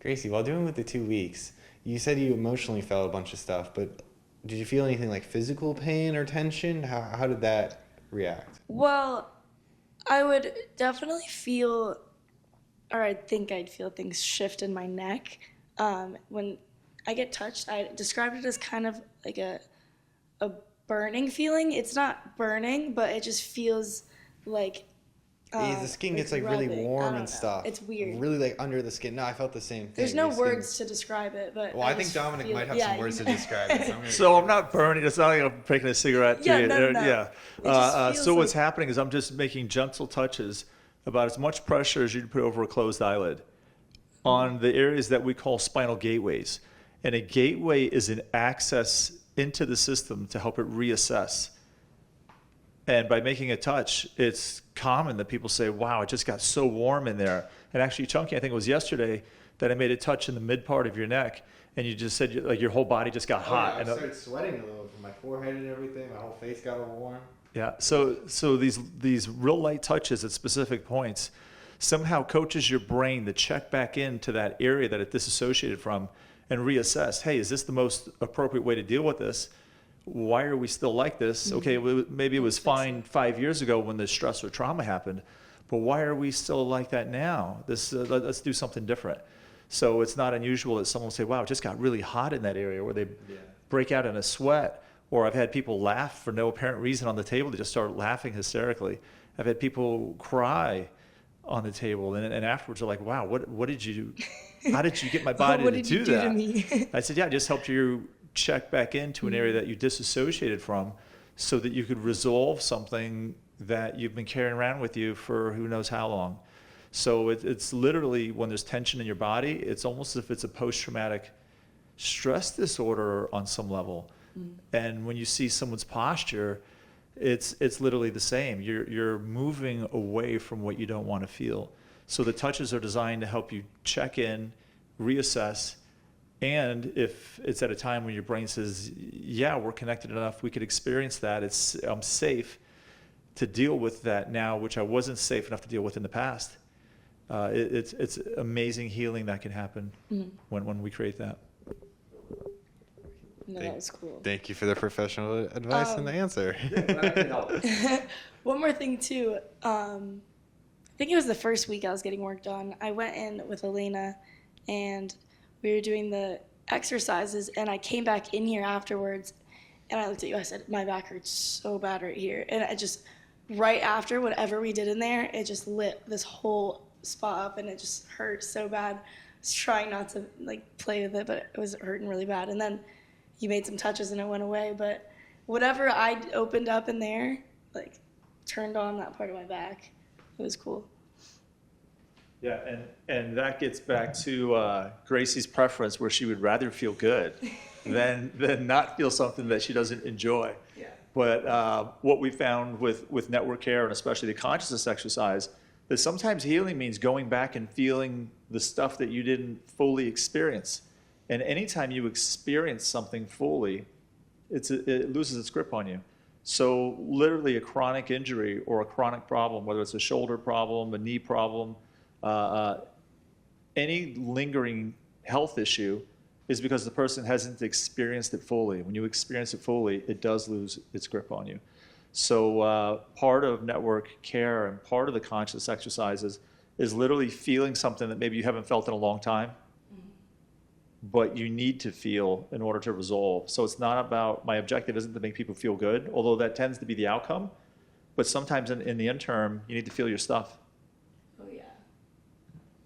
Gracie, while doing with the 2 weeks, you said you emotionally felt a bunch of stuff, but did you feel anything like physical pain or tension? How did that react? Well, I would definitely feel, or I think I'd feel things shift in my neck. When I get touched, I described it as kind of like a burning feeling. It's not burning, but it just feels like The skin gets like really rubbing. I warm don't and know. stuff. It's weird. Really like under the skin. No, I felt the same thing. There's no Your skin- words to describe it, but Well, I think just Dominic feel- might have yeah, some words to describe it. So, I'm gonna So I'm not burning. It's not like I'm picking a cigarette. Yeah, to you. no. Yeah. It just feels So what's like- happening is I'm just making gentle touches, about as much pressure as you'd put over a closed eyelid, on the areas that we call spinal gateways. And a gateway is an access into the system to help it reassess. And by making a touch, it's common that people say, wow, it just got so warm in there. And actually, Chunky, I think it was yesterday that I made a touch in the mid part of your neck, and you just said like your whole body just got hot. I And, started sweating a little from my forehead and everything. My whole face got all warm. yeah, so these real light touches at specific points somehow coaches your brain to check back into that area that it disassociated from and reassess, hey, is this the most appropriate way to deal with this? Why are we still like this? Okay, maybe it was fine 5 years ago when the stress or trauma happened, but why are we still like that now? Let's do something different. So it's not unusual that someone will say, wow, it just got really hot in that area, where they break out in a sweat. Or I've had people laugh for no apparent reason on the table. They just start laughing hysterically. I've had people cry on the table, and afterwards they're like, wow, what did you, how did you get my body What to did do you do that? to me? I said, yeah, I just helped you check back into an area that you disassociated from so that you could resolve something that you've been carrying around with you for who knows how long. So it's literally, when there's tension in your body, it's almost as if it's a post-traumatic stress disorder on some level. And when you see someone's posture, it's literally the same. You're moving away from what you don't want to feel. So the touches are designed to help you check in, reassess, and if it's at a time when your brain says, yeah, we're connected enough, we could experience that, I'm safe to deal with that now, which I wasn't safe enough to deal with in the past. It's amazing healing that can happen when we create that. No, that was cool. Thank you for the professional advice and the answer. One more thing too. I think it was the first week I was getting work done. I went in with Elena, and we were doing the exercises, and I came back in here afterwards, and I looked at you. I said, my back hurts so bad right here. And I just, right after whatever we did in there, it just lit this whole spot up, and it just hurt so bad. I was trying not to like play with it, but it was hurting really bad. And then you made some touches and it went away. But whatever I opened up in there, like, turned on that part of my back. It was cool. Yeah, and that gets back to Gracie's preference, where she would rather feel good than not feel something that she doesn't enjoy. Yeah. But what we found with network care, and especially the consciousness exercise, is sometimes healing means going back and feeling the stuff that you didn't fully experience. And anytime you experience something fully, it loses its grip on you. So literally a chronic injury or a chronic problem, whether it's a shoulder problem, a knee problem, any lingering health issue, is because the person hasn't experienced it fully. When you experience it fully, it does lose its grip on you. So part of network care and part of the conscious exercises is literally feeling something that maybe you haven't felt in a long time, but you need to feel in order to resolve. So it's not about, my objective isn't to make people feel good, although that tends to be the outcome, but sometimes in the interim, you need to feel your stuff. Oh, yeah.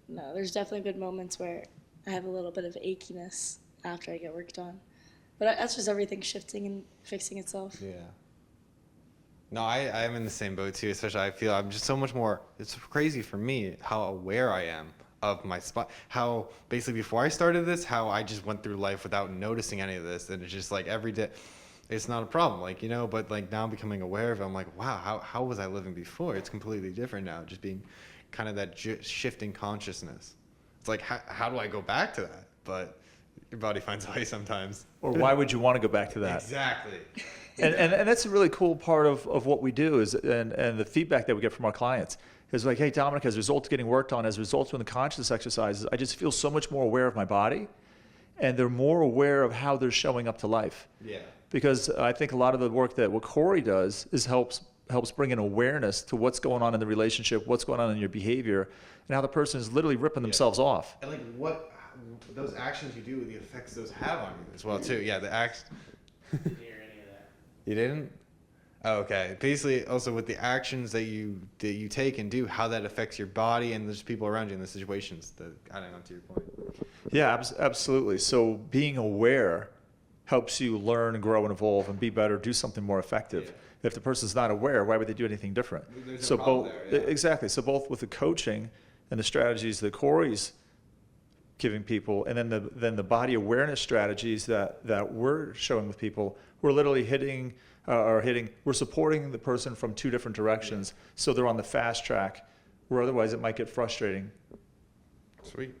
No, there's definitely been moments where I have a little bit of achiness after I get work done. But that's just everything shifting and fixing itself. Yeah. No, I'm in the same boat too, especially I feel I'm just so much more, it's crazy for me how aware I am of my spot, how basically before I started this, how I just went through life without noticing any of this. And it's just like every day, it's not a problem, like, you know, but like now I'm becoming aware of it. I'm like, wow, how was I living before? It's completely different now, just being kind of that shifting consciousness. It's like, how do I go back to that? But your body finds a way sometimes. Or why would you want to go back to that? Exactly. And that's a really cool part of what we do is, and the feedback that we get from our clients It's like, hey, Dominic, as a result of getting worked on, as a result of the conscious exercises, I just feel so much more aware of my body, and they're more aware of how they're showing up to life. Yeah. Because I think a lot of the work that what Corey does is helps bring an awareness to what's going on in the relationship, what's going on in your behavior, and how the person is literally ripping themselves off. And like what those actions you do, the effects those have on you as well too. Yeah, the acts. Didn't hear any of that. You didn't? Oh, okay. Basically, also with the actions that you take and do, how that affects your body and there's people around you in the situations. Adding on to your point. Yeah, absolutely. So being aware helps you learn, grow, and evolve, and be better, do something more effective. Yeah. If the person's not aware, why would they do anything different? There's So a problem both there, yeah. exactly. So both with the coaching and the strategies that Corey's giving people, and then the body awareness strategies that we're showing with people, we're literally we're supporting the person from two different directions, so they're on the fast track, where otherwise it might get frustrating. Sweet.